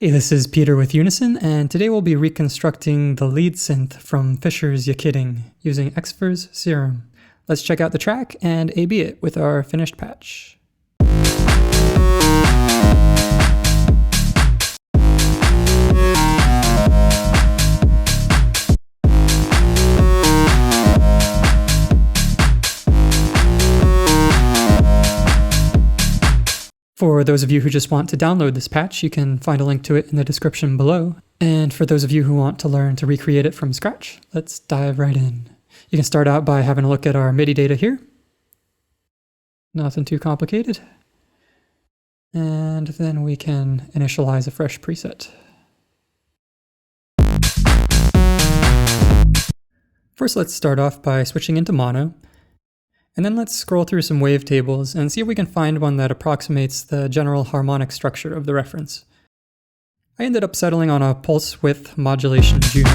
Hey, this is Peter with Unison, and today we'll be reconstructing the lead synth from Fisher's Ya Kidding using Xfer's Serum. Let's check out the track and A/B it with our finished patch. For those of you who just want to download this patch, you can find a link to it in the description below. And for those of you who want to learn to recreate it from scratch, let's dive right in. You can start out by having a look at our MIDI data here. Nothing too complicated. And then we can initialize a fresh preset. First, let's start off by switching into mono. And then let's scroll through some wavetables and see if we can find one that approximates the general harmonic structure of the reference. I ended up settling on a pulse width modulation Juno.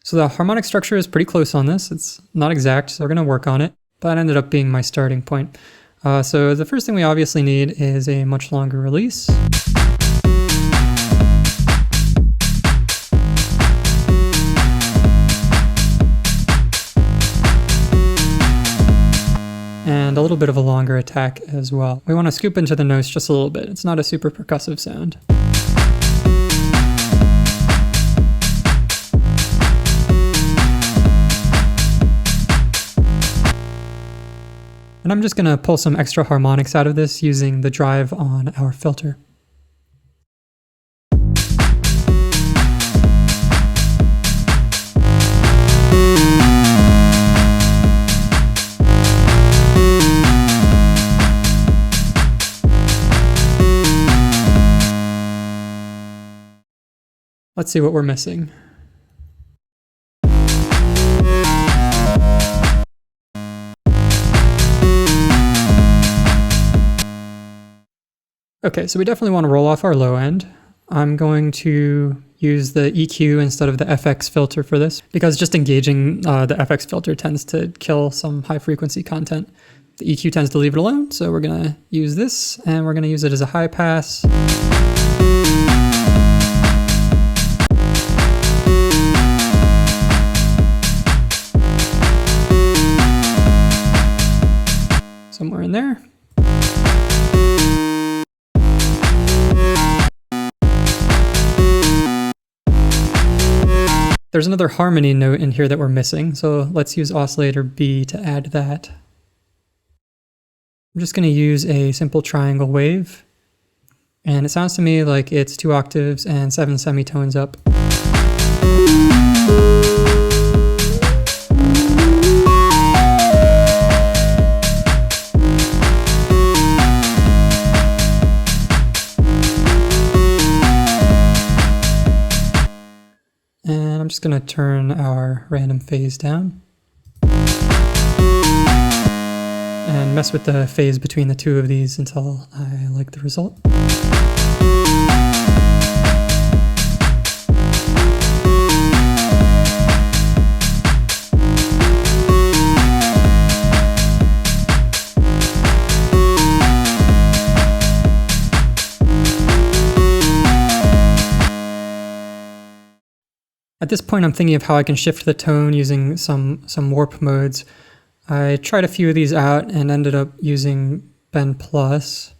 So the harmonic structure is pretty close on this. It's not exact, so we're going to work on it, but that ended up being my starting point. So the first thing we obviously need is a much longer release. And a little bit of a longer attack as well. We want to scoop into the notes just a little bit. It's not a super percussive sound. And I'm just going to pull some extra harmonics out of this using the drive on our filter. Let's see what we're missing. Okay, so we definitely want to roll off our low end. I'm going to use the EQ instead of the FX filter for this, because just engaging the FX filter tends to kill some high frequency content. The EQ tends to leave it alone, so we're going to use this, and we're going to use it as a high pass. Somewhere in there. There's another harmony note in here that we're missing, so let's use oscillator B to add that. I'm just going to use a simple triangle wave, and it sounds to me like it's 2 octaves and 7 semitones up. And I'm just going to turn our random phase down and mess with the phase between the two of these until I like the result. At this point, I'm thinking of how I can shift the tone using some warp modes. I tried a few of these out and ended up using Bend Plus.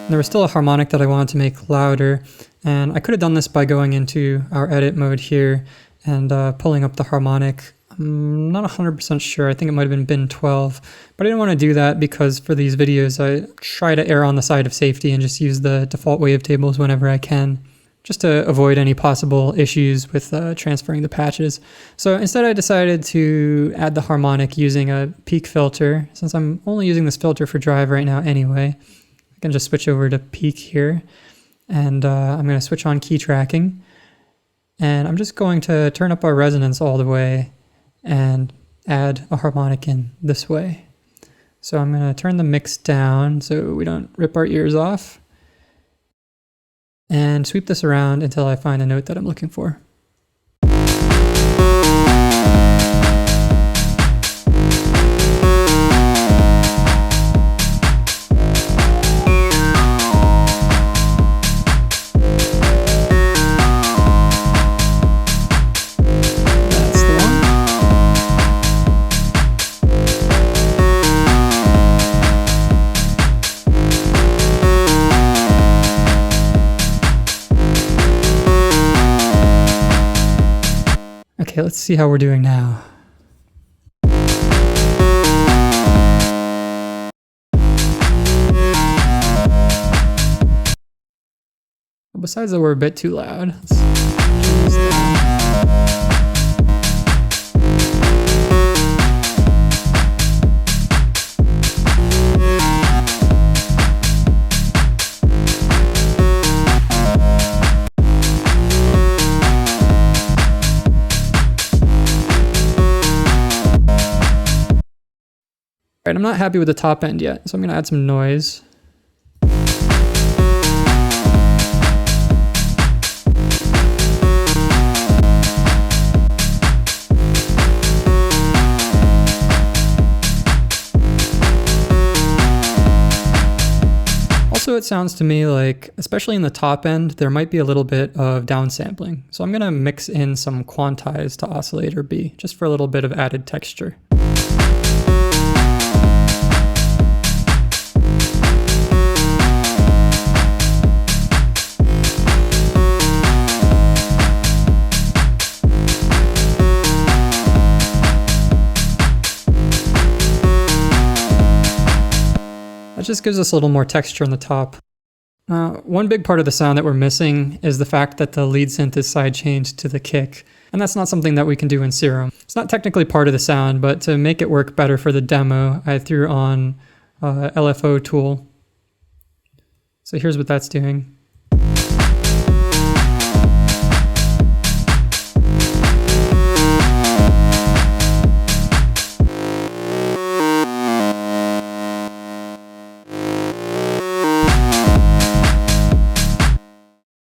There was still a harmonic that I wanted to make louder, and I could have done this by going into our edit mode here and pulling up the harmonic. I'm not 100% sure, I think it might have been bin 12, but I didn't want to do that because for these videos I try to err on the side of safety and just use the default wavetables whenever I can, just to avoid any possible issues with transferring the patches. So instead I decided to add the harmonic using a peak filter, since I'm only using this filter for drive right now anyway. I can just switch over to peak here, and I'm going to switch on key tracking, and I'm just going to turn up our resonance all the way and add a harmonic in this way. So I'm going to turn the mix down so we don't rip our ears off. And sweep this around until I find a note that I'm looking for. Okay, let's see how we're doing now. Besides that, we're a bit too loud. Let's turn this down. Alright, I'm not happy with the top end yet, so I'm going to add some noise. Also, it sounds to me like, especially in the top end, there might be a little bit of downsampling. So I'm going to mix in some quantize to oscillator B, just for a little bit of added texture. That just gives us a little more texture on the top. One big part of the sound that we're missing is the fact that the lead synth is sidechained to the kick, and that's not something that we can do in Serum. It's not technically part of the sound, but to make it work better for the demo, I threw on LFO tool. So here's what that's doing.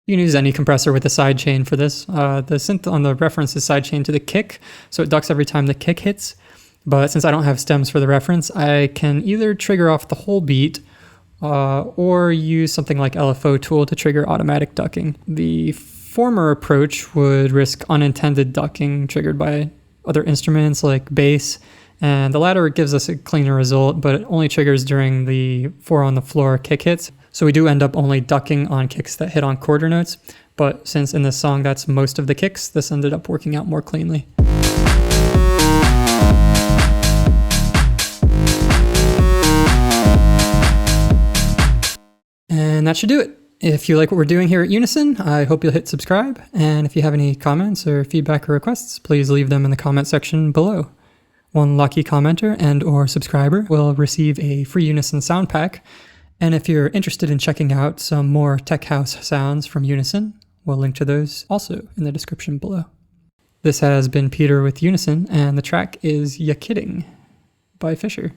You can use any compressor with a sidechain for this. The synth on the reference is sidechained to the kick, so it ducks every time the kick hits. But since I don't have stems for the reference, I can either trigger off the whole beat or use something like LFO tool to trigger automatic ducking. The former approach would risk unintended ducking triggered by other instruments like bass, and the latter gives us a cleaner result, but it only triggers during the 4 on the floor kick hits. So we do end up only ducking on kicks that hit on quarter notes, but since in this song that's most of the kicks, this ended up working out more cleanly. And that should do it. If you like what we're doing here at Unison, I hope you'll hit subscribe, and if you have any comments or feedback or requests, please leave them in the comment section below. One lucky commenter and or subscriber will receive a free Unison sound pack. And if you're interested in checking out some more Tech House sounds from Unison, we'll link to those also in the description below. This has been Peter with Unison, and the track is Ya Kidding by Fisher.